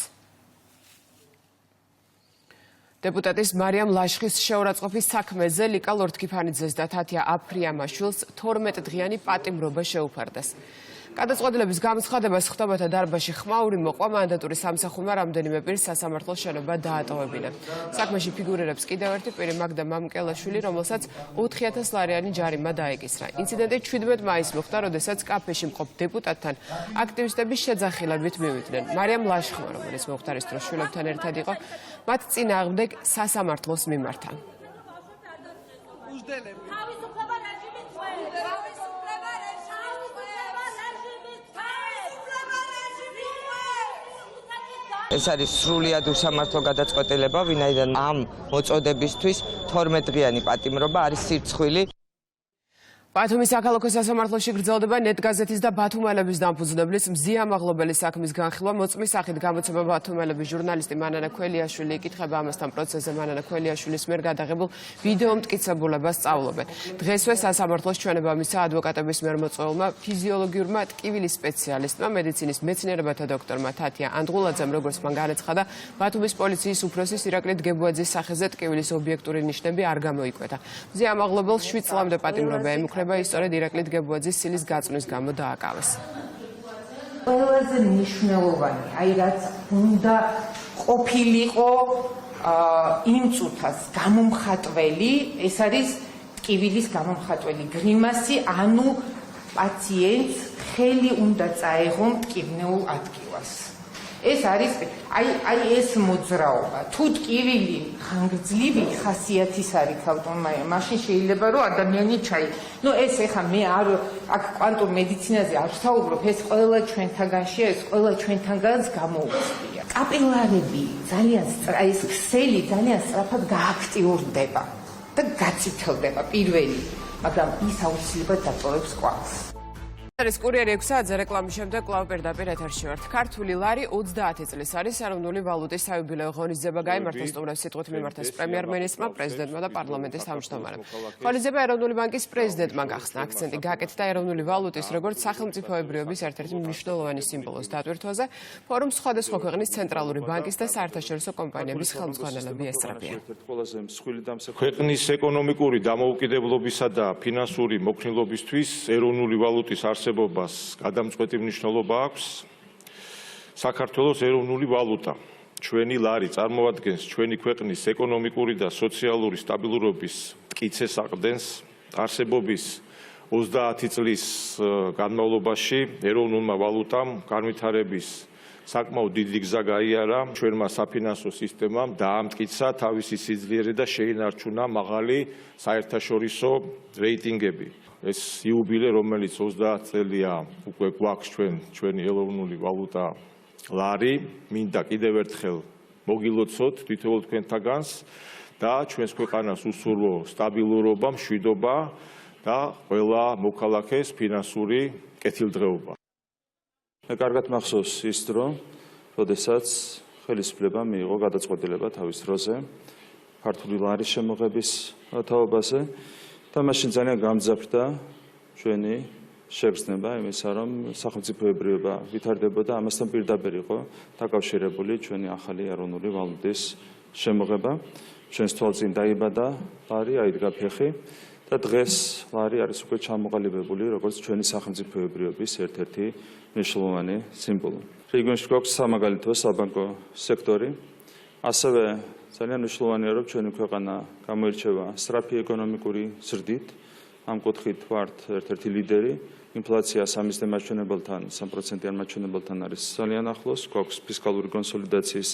Deputatis Mariam Lashkhis შეურაცხყოფის საქმეზე ლიკა ლორთქიფანიძეს და თათია აფრიამაშვილს 12 დღიანი პატიმრობა შეუფარდეს. გადაწყვეტილების გამოცხადებას ხტობათა დარბაზში ხმაური მოყვა, მანდატური სამსახურმა რამდენიმე პირს სასამართლოს შენობა დაატოვებინა. საქმეში ფიგურირებს კიდევ ერთი პირი მაგდა მამკელაშვილი, რომელსაც 4000 ლარიანი ჯარიმა დაეკისრა. ინციდენტი 17 მაისს მოხდა, როდესაც კაფეში მყოფ დეპუტატთან აქტივისტები შეძახილებით მივიდნენ. მარიამ ლაშხმა, რომელიც მოხდარის დროს შვილებთან ერთად იყო, მათ წინააღმდეგ სასამართლოს მიმართა. ეს არის სრულიად უსამართლო გადაწყვეტილება, ვინაიდან ამ მოწოდებისთვის 12 დღიანი პატიმრობა არის სირცხვილი. ბათუმის საქალაქო სასამართლოში გრძელდება ნეტგაზეთის და ბათუმელების დამფუძნებლის მზიამაღლობელი საქმის განხილვა. მოწმის სახით გამოცემა ბათუმელების ჟურნალისტი მანანა ქველიაშვილი იკითხება ამასთან პროცესზე მანანა ქველიაშვილის მიერ გადაღებულ ვიდეო მტკიცებულებას სწავლობენ. დღესვე სასამართლოს ჩვენებამისა ადვოკატების მიერ მოწვეულმა ფიზიოლოგიურმა ტკივილის სპეციალისტმა მედიცინის მეცნიერებათა დოქტორმა თათია ანდღულაძემ როგორც მან განაცხადა ბათუმის პოლიციის უფროსის ირაკლი დგებუაძის სახეზე ტკივილის ობიექტური ნიშნები არ გამოიკვეთა. მზიამაღლობელს 7 წლამდე პატიმრობა ემუქრება ისწორედ ირაკლი დგებუაძის სილის გაწვნის გამო დააკავეს. ყველაზე მნიშვნელოვანი, აი რაც უნდა ყოფილიყო იმ წუთას გამომხატველი, ეს არის ტკივილის გამომხატველი გრიმასი, ანუ პაციენტს ხელი უნდა წაეღო მტკივნეულ ადგილას. ეს არის აი ეს მოძრაობა. თუ ტკივილი ხანგრძლივი ხასიათის არის ავტომატურად, მაშინ შეიძლება რომ ადამიანი ჩაი. ნუ ეს ეხა მე არ აქ კვანტურ მედიცინაზე არ ვსაუბრობ, ეს ყველა ჩვენთაგანშია, ეს ყველა ჩვენთაგანს გამოუცდია. კაპილარები ძალიან ეს ქსელი ძალიან სწრაფად გააქტიურდება და გაწითელდება პირველი, მაგრამ ის აუცილებლად დატოვებს კვალს. არის კურიერი 6 საათზე რეკლამის შემდეგ კვლავ პირდაპირ ეთერში ვართ. ქართული ლარი 30 წლის არის ეროვნული ვალუტის საიუბილეო ღონისძიება გაიმართა სტუმრებს სიტყვით მიმართეს პრემიერ-მინისტრმა, პრეზიდენტმა და პარლამენტის თავმჯდომარემ. ღონისძიება ეროვნული ბანკის პრეზიდენტმა გახსნა. აქცენტი გაკეთდა ეროვნული ვალუტის როგორც სახელმწიფოებრიობის ერთ-ერთი მნიშვნელოვანი სიმბოლოს დატვირთვაზე. ფორუმს სხვადასხვა ქვეყნის ცენტრალური ბანკის და საერთაშორისო კომპანიების ხელმძღვანელები ესწრებიან. ქვეყნის ეკონომიკური დამოუკიდებლობისა და ფინანსური მოქნილობისთვის ეროვნული ვალუტის არსებობას გადამწყვეტი მნიშვნელობა აქვს. საქართველოს ეროვნული ვალუტა, ჩვენი ლარი წარმოადგენს ჩვენი ქვეყნის ეკონომიკური და სოციალური სტაბილურობის მტკიცეს აყრდენს. არსებობის 30 წლის განმავლობაში ეროვნულმა ვალუტამ განვითარების საკმაოდ დიდი გზა გაიარა. ჩვენმა საფინანსო სისტემამ დაამტკიცა თავისი სიძლიერე და შეინარჩუნა მაღალი საერთაშორისო რეიტინგები. ეს იუბილე, რომელიც 30 წელია უკვე გვაქვს ჩვენი ეროვნული ვალუტა ლარი, მინდა კიდევ ერთხელ მოგილოცოთ თითოეულ თქვენთაგანს და ჩვენს ქვეყანას უსურვო სტაბილურობა, მშვიდობა და ყველა მოქალაქეს ფინანსური კეთილდღეობა. მე კარგად მახსოვს ის დრო, როდესაც ხელისუფლებამ მიიღო გადაწყვეტილება თავის დროზე ქართული ლარის შემოღების თაობაზე. და მაშინ ძალიან გამძაფრდა ჩვენი შეგრძნება იმისა, რომ სახელმწიფოებრიობა ვითარდებოდა, ამასთან პირდაპირ იყო დაკავშირებული ჩვენი ახალი ეროვნული ვალუტის შემოღება. ჩვენს თვალწინ დაიბადა ლარი, აიდგა ფეხი და დღეს ლარი არის უკვე ჩამოყალიბებული როგორც ჩვენი სახელმწიფოებრიობის ერთ-ერთი მნიშვნელოვანი სიმბოლო. რეგიონში გვაქვს სამაგალითო საბანკო სექტორი, ასევე ძალიან მნიშვნელოვანია, რომ ჩვენი ქვეყანა გამოირჩევა სწრაფი ეკონომიკური ზრდით. ამ კუთხით ვართ ერთ-ერთი ლიდერი. ინფლაცია 3-იან მაჩვენებელთან, 3%-იან მაჩვენებელთან არის ძალიან ახლოს. გვაქვს ფისკალური კონსოლიდაციის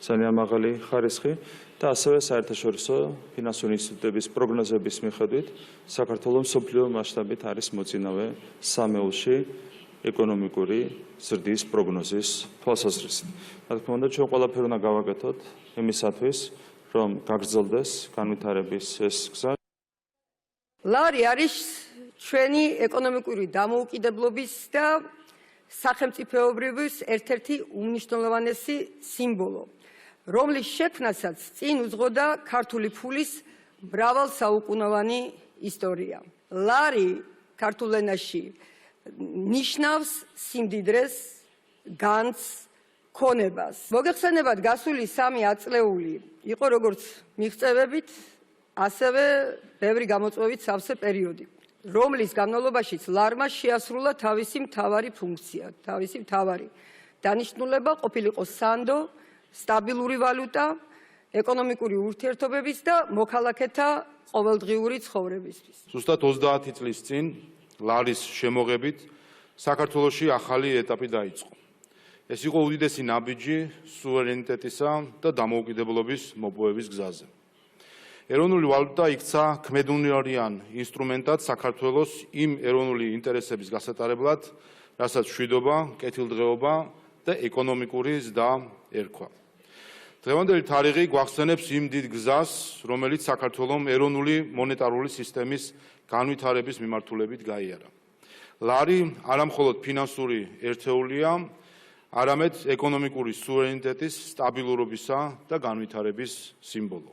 ძალიან მაღალი ხარისხი და ასევე საერთაშორისო ფინანსური ინსტიტუტების პროგნოზების მიხედვით საქართველოს მსოფლიო მასშტაბით არის მოწინავე სამეულში ეკონომიკური ზრდის პროგნოზის თვალსაზრისით. რა თქმა უნდა, ჩვენ ყველაფერი უნდა გავაკეთოთ იმისათვის, რომ გაგრძელდეს განვითარების ეს გზა. ლარი არის ჩვენი ეკონომიკური დამოუკიდებლობის და სახელმწიფოებრიობის ერთ-ერთი უმნიშვნელოვანესი სიმბოლო, რომლის შექმნასაც წინ უძღოდა ქართული ფულის მრავალსაუკუნოვანი ისტორია. ლარი ქართულ ენაში ნიშნავს სიმდიდრეს, განცს, ქონებას. მოგეხსენებათ, გასული 3 ათწლეული იყო როგორც მიღწევებით, ასევე ბევრი გამოწვევით სავსე პერიოდი, რომლის განმავლობაშიც ლარმა შეასრულა თავისი მთავარი ფუნქცია, თავისი მთავარი დანიშნულება ყოფილიყო სანდო, სტაბილური ვალუტა, ეკონომიკური ურთიერთობების და მოქალაქეთა ყოველდღიური ცხოვრებისთვის. ზუსტად 30 წლის წინ ლარის შემოღებით საქართველოში ახალი ეტაპი დაიწყო. ეს იყო უდიდესი ნაბიჯი სუვერენიტეტისა და დამოუკიდებლობის მოპოვების გზაზე. ეროვნული ვალუტა იქცა ქმედუნარიან ინსტრუმენტად საქართველოს იმ ეროვნული ინტერესების გასატარებლად, რასაც მშვიდობა, კეთილდღეობა და ეკონომიკური ზრდა ერქვა. დღევანდელი თარიღი გვახსენებს იმ დიდ გზას, რომელიც საქართველოს ეროვნული მონეტარული სისტემის განვითარების მიმართულებით გაიარა. ლარი არამხოლოდ ფინანსური ერთეულია, არამედ ეკონომიკური სუვერენიტეტის, სტაბილურობისა და განვითარების სიმბოლო.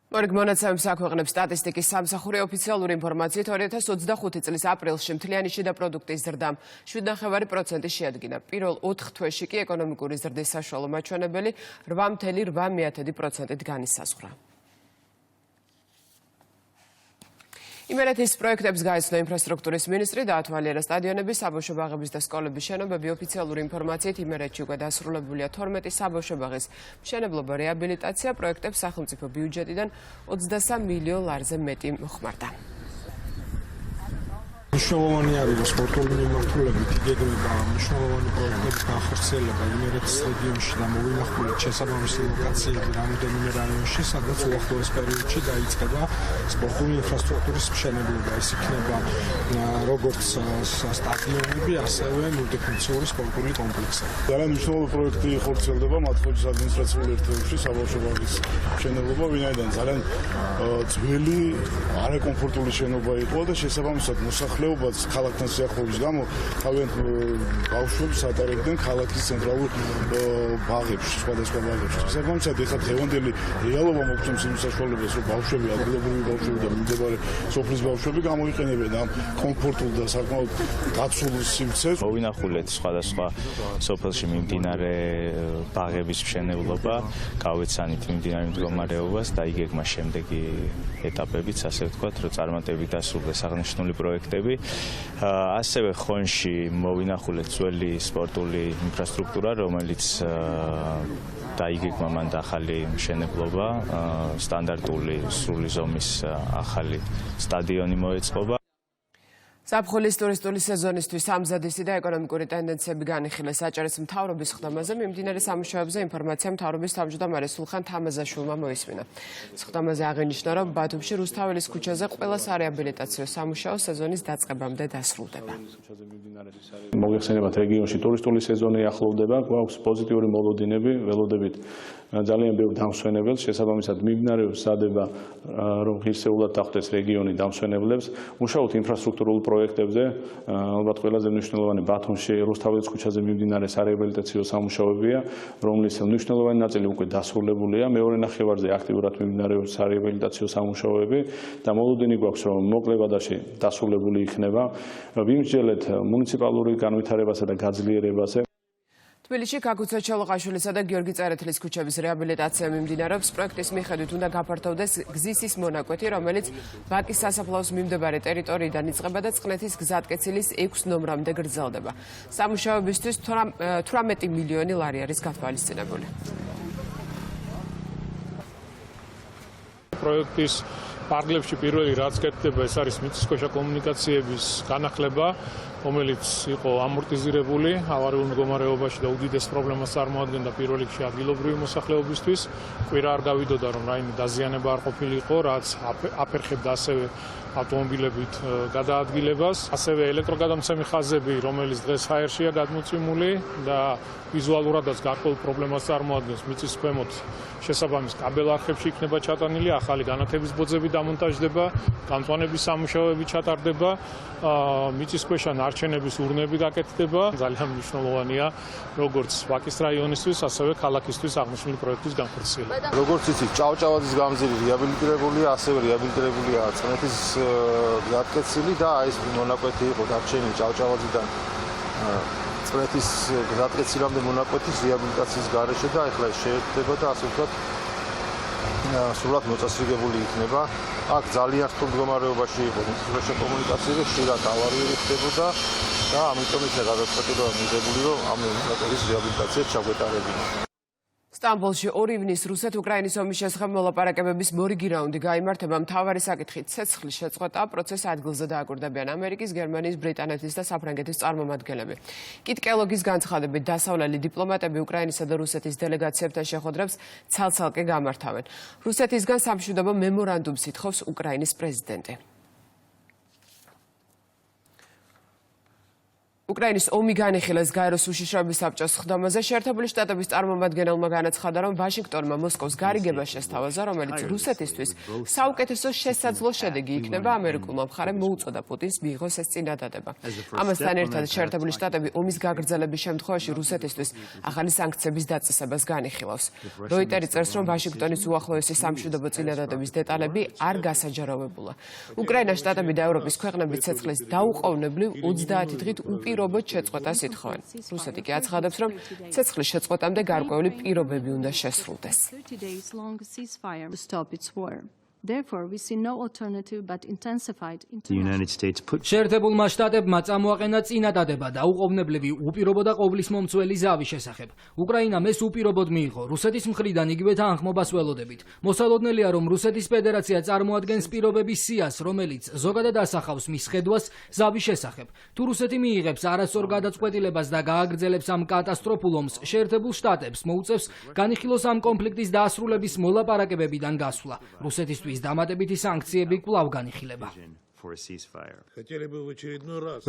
მორიგ მონაცემებს აქვეყნებს სტატისტიკის სამსახური ოფიციალური ინფორმაციით 2025 წლის აპრილში მთლიანი შიდა პროდუქტის ზრდამ 7.5% შეადგინა. პირველ 4 თვეში კი ეკონომიკური ზრდის საშუალო მაჩვენებელი 8.8%-ით განისაზღვრა. იმერეთის პროექტებს გაეცნო ინფრასტრუქტურის მინისტრი და ათვალიერა სტადიონები, საბავშვო ბაღების და სკოლების შენობები. ოფიციალური ინფორმაციით იმერეთში უკვე დასრულებულია 12 საბავშვო ბაღის მშენებლობა, რეაბილიტაცია. პროექტებს სახელმწიფო ბიუჯეტიდან 23 მილიონ ლარზე მეტი მოხმარდა. მნიშვნელოვანი არის სპორტული მიმართულებით იგეგმება მნიშვნელოვანი პროექტების განხორციელება იმერეთის რეგიონში და მოვინახულეთ შესაბამისი ლოკაციები რამდენიმე რაიონში, სადაც უახლოეს პერიოდში დაიწყება სპორტული ინფრასტრუქტურის მშენებლობა. ეს იქნება როგორც სტადიონები, ასევე მულტიფუნქციური სპორტული კომპლექსები. ძალიან მნიშვნელოვანი პროექტი ხორციელდება მათგანის ადმინისტრაციულ ერთეულში საბავშვო ბაღის მშენებლობა, ვინაიდან ძალიან ძველი, არაკომფორტული შენობა იყო და შესაბამისად მოსახლეობაც ქალაქთან სიახლოვის გამო თავიანთ ბავშვებს ატარებდნენ ქალაქის ცენტრალურ ბაღებში, სხვადასხვა ბაღებში. შესაბამისად, ეხლა დღევანდელი რეალობა მოგცემს იმ საშუალებას, რომ ბავშვები, ადგილობრივი ბავშვები და მიმდებარე სოფლის ბავშვები გამოიყენებენ ამ კომფორტულ და საკმაოდ დაცულ სივრცეს. მოვინახულეთ სხვადასხვა სოფელში მიმდინარე ბაღების მშენებლობა, გავეცანით მიმდინარე მდგომარეობას და იგეგმა შემდეგი ეტაპებიც, ასე ვთქვათ, რომ წარმატებით დასრულდეს აღნიშნული პროექტები. ასევე ხონში მოვინახულეთ ძველი სპორტული ინფრასტრუქტურა, რომელიც დაიგეგმა მან ახალი მშენებლობა, სტანდარტული სრული ზომის ახალი სტადიონი მოეწყობა. ზაფხულის ტურისტული სეზონისთვის ამზადისი და ეკონომიკური ტენდენციები განიხილეს. აჭარის მთავრობის ხდომაზე მიმდინარე სამუშაოებზე ინფორმაცია მთავრობის თავმჯდომარე სულხან თამაზაშვილმა მოისმინა. სხდომაზე აღინიშნა, რომ ბათუმში რუსთაველის ქუჩაზე ყველა სარეაბილიტაციო სამუშაო სეზონის დაწყებამდე დასრულდება. მოგეხსენებათ, რეგიონში ტურისტული სეზონი ახლოვდება, გვაქვს პოზიტიური მოლოდინები, ველოდებით ძალიან ბევრ დამსვენებელს, შესაბამისად მიმდინარეობს სადება, რომ ღირსეულად დახვდეს რეგიონი დამსვენებლებს. მუშაობთ ინფრასტრუქტურულ პროექტებზე, ალბათ ყველაზე მნიშვნელოვანი ბათუმში რუსთაველის ქუჩაზე მიმდინარე სარეაბილიტაციო სამუშაოებია, რომლის მნიშვნელოვანი ნაწილი უკვე დასრულებულია. მეორე ნახევარზე აქტიურად მიმდინარეობს სარეაბილიტაციო სამუშაოები და მოლოდინი გვაქვს, რომ მოკლე ვადაში დასრულებული იქნება. ვიმსჯელეთ მუნიციპალური განვითარებასა და გაძლიერებაზე. თბილისში ქაქუცა ჩოლოყაშვილისა და გიორგი წერეთლის ქუჩების რეაბილიტაცია მიმდინარეობს. პროექტის მიხედვით უნდა გაფართოვდეს გზისის მონაკვეთი, რომელიც ბაკის სასაფლაოს მიმდებარე ტერიტორიიდან იწყება და წყნეთის გზატკეცილის 6 ნომრამდე გრძელდება. სამუშაოებისთვის 18 მილიონი ლარი არის გათვალისწინებული. პროექტის პარკლებში პირველი რაც კეთდება, ეს არის მიწისქვეშა კომუნიკაციების განახლება, რომელიც იყო ამორტიზირებული ავარიულ მდგომარეობაში და უდიდეს პრობლემას წარმოადგენდა პირველ რიგში ადგილობრივი მოსახლეობისთვის. კვირა არ გავიდოდა, რომ რაიმე დაზიანება არ ყოფილიყო, რაც აფერხებდა ასევე ავტომობილებით გადაადგილებას. ასევე ელექტროგადამცემი ხაზები, რომელიც დღეს ჰაერშია გადმოცემული და ვიზუალურადაც გარკვეულ პრობლემას წარმოადგენს მიწის ქვემოთ შესაბამის კაბელ-არხებში იქნება ჩატანილი, ახალი განათების ბოძები დამონტაჟდება, გამწვანების სამუშაოები ჩატარდება, მიწისქვეშა ნარჩენების ურნები გაკეთდება. ძალიან მნიშვნელოვანია როგორც ვაკის რაიონისთვის, ასევე ქალაქისთვის აღნიშნული პროექტის განხორციელება. როგორც იცით, ჭავჭავაძის გამზირი რეაბილიტირებულია, ასევე რეაბილიტირებულია წყნეთის გზატკეცილი და ეს მონაკვეთი იყო დარჩენილი ჭავჭავაძიდან წყნეთის გზატკეცილამდე მონაკვეთის რეაბილიტაციის გარეშე და ახლა შეერთდება და ასე ვთქვათ სრულად მოწესრიგებული იქნება. აქ ძალიან რთულ მდგომარეობაში იყო მიწისქვეშა კომუნიკაციები, ხშირად ავარიები ხდებოდა და ამიტომ იქნა გადაწყვეტილება მიღებული, რომ ამ მონაკვეთის რეაბილიტაცია ჩაგვეტარებინა. სტამბოლში 2 ივნისს რუსეთ-უკრაინის ომის შესახებ მოლაპარაკებების მორიგი რაუნდი გაიმართება. მთავარი საკითხი ცეცხლის შეწყვეტა. პროცესს ადგილზე დააკვირდებიან ამერიკის, გერმანიის, ბრიტანეთის და საფრანგეთის წარმომადგენლები. კით კელოგის განცხადებით, დასავლელი დიპლომატები უკრაინისა და რუსეთის დელეგაციებთან შეხვედრებს ცალ-ცალკე გამართავენ. რუსეთისგან სამშვიდობო მემორანდუმს ითხოვს უკრაინის პრეზიდენტი. უკრაინის ომი განიხილეს გაეროს უშიშროების საბჭოს ხდომაზე. შეერთებული შტატების წარმომადგენელმა განაცხადა, რომ ვაშინგტონმა მოსკოვს გარიგება შესთავაზა, რომელიც რუსეთისთვის საუკეთესო შესაძლო შედეგი იქნება. ამერიკულმა მხარემ მოუწოდა პუტინს მიიღოს ეს წინადადება. ამასთან ერთად შეერთებული შტატები ომის გაგრძელების შემთხვევაში რუსეთისთვის ახალი სანქციების დაწესებას განიხილავს. როიტერი წერს, რომ ვაშინგტონის უახლოესი სამშვიდობო წინადადების დეტალები არ გასაჯაროვებულა. უკრაინას შტატები და ევროპის ქვეყნები ცეცხლის დაუყოვნებლივ 30 დღით უპირობოდ შეწყვეტას ითხოვენ. რუსეთი კი აცხადებს, რომ ცეცხლის შეწყვეტამდე გარკვეული პირობები უნდა შესრულდეს. შეერთებულმა შტატებმა წამოაყენა წინადადება დაუყოვნებლივი უპირობო და ყოვლის მომცველი ზავის შესახებ. უკრაინამ ეს უპირობოდ მიიღო. რუსეთის მხრიდან იგივე თანხმობას ველოდებით. მოსალოდნელია, რომ რუსეთის ფედერაცია წარმოადგენს პირობების სიას, რომელიც ზოგადად ასახავს მის ხედვას ზავის შესახებ. თუ რუსეთი მიიღებს არასწორ გადაწყვეტილებას და გააგრძელებს ამ კატასტროფულ ომს, შეერთებულ შტატებს მოუწევს განიხილოს ამ კონფლიქტის დასრულების მოლაპარაკებებიდან გასვლა. რუსეთისთვის დამატებითი სანქციები კვლავ განიხილება.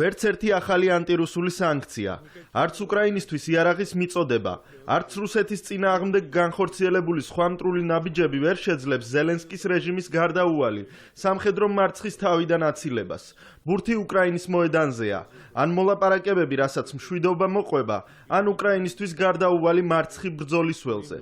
ვერც ერთი ახალი ანტირუსული სანქცია, არც უკრაინისთვის იარაღის მიწოდება, არც რუსეთის წინააღმდეგ განხორციელებული სხვა მტრული ნაბიჯები ვერ შეძლებს ზელენსკის რეჟიმის გარდაუვალი სამხედრო მარცხის თავიდან აცილებას. ბურთი უკრაინის მოედანზეა, ან მოლაპარაკებები, რასაც მშვიდობა მოყვება, ან უკრაინისთვის გარდაუვალი მარცხი ბრძოლის ველზე.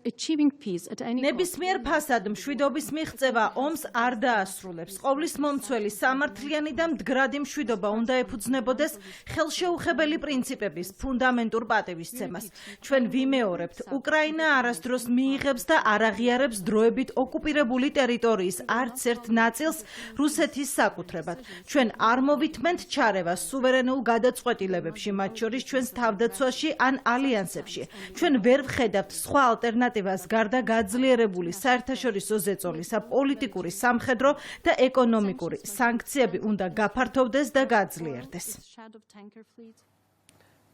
ნებისმიერ ფასად მშვიდობის მიღწევა ომს არ დაასრულებს. ყოვლის მომცველი სამართლიანი და მდგრადი მშვიდობა უნდა ეფუძნებოდეს ხელშეუხებელი პრინციპების ფუნდამენტურ პატივისცემას. ჩვენ ვიმეორებთ, უკრაინა არასდროს მიიღებს და არ აღიარებს დროებით ოკუპირებული ტერიტორიის არც ერთ ნაწილს რუსეთის საკუთრებად. ჩვენ არ მოვითმენთ ჩარევას სუვერენულ გადაწყვეტილებებში, მათ შორის ჩვენს თავდაცვაში ან ალიანსებში. ჩვენ ვერ ვხედავთ სხვა ალტერნატივას გარდა გაძლიერებული საერთაშორისო ზეწოლისა, პოლიტიკური, სამხედრო და ეკონომიკური სანქციები უნდა გაფართოვდეს და გაძლიერდეს.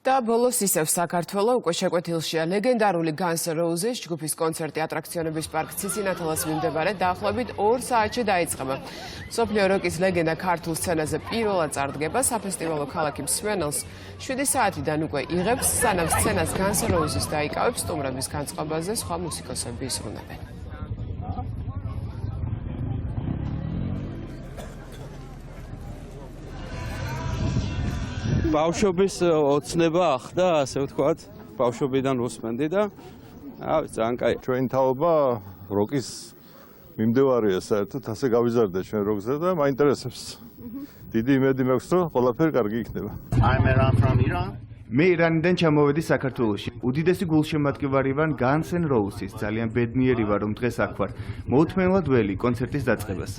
და ბოლოს ისევ საქართველო უკვე შეკვეთილშია ლეგენდარული Guns N' Roses ჯგუფის კონცერტი ატრაქციონების პარკ ციცინათალას მიმდებარე დაახლოებით 2 საათში დაიწყება. მსოფლიო როკის ლეგენდა ქართულ სცენაზე პირველად წარდგება საფესტივალო ქალაქი მსმენელს 7 საათიდან უკვე იღებს, სანამ სცენას Guns N' Roses დაიკავებს სტუმრების განწყობაზე სხვა მუსიკოსები ისრუნებენ. ბავშვობის ოცნება ახდა, ასე ვთქვათ, ბავშვობიდან უსმენდი და ძალიან კაი. ჩვენი თაობა როკის მიმდევარია საერთოდ, ასე გავიზარდა ჩვენ როკზე და მაინტერესებს. დიდი იმედი მაქვს, რომ ყველაფერი კარგი იქნება. მე ირანიდან ჩამოვედი საქართველოში. უდიდესი გულშემატკივარი ვარ Guns N' Roses. ძალიან ბედნიერი ვარ, რომ დღეს აქ ვარ. მოუთმენლად ველი კონცერტის დაწყებას.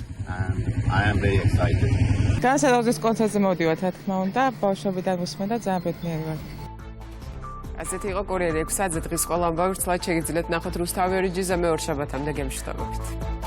Guns N' Roses კონცერტზე მოვდივართ, რა თქმა უნდა, ბავშვობიდან ვუსმენ და ძალიან ბედნიერი ვარ. ასეთი იყო კურიერი 6 საათზე დღის ყველა ამბავი. ვრცლად შეგიძლიათ ნახოთ რუსთავი ორიჯიზე მეორე შაბათამდე გემშვიდობებით.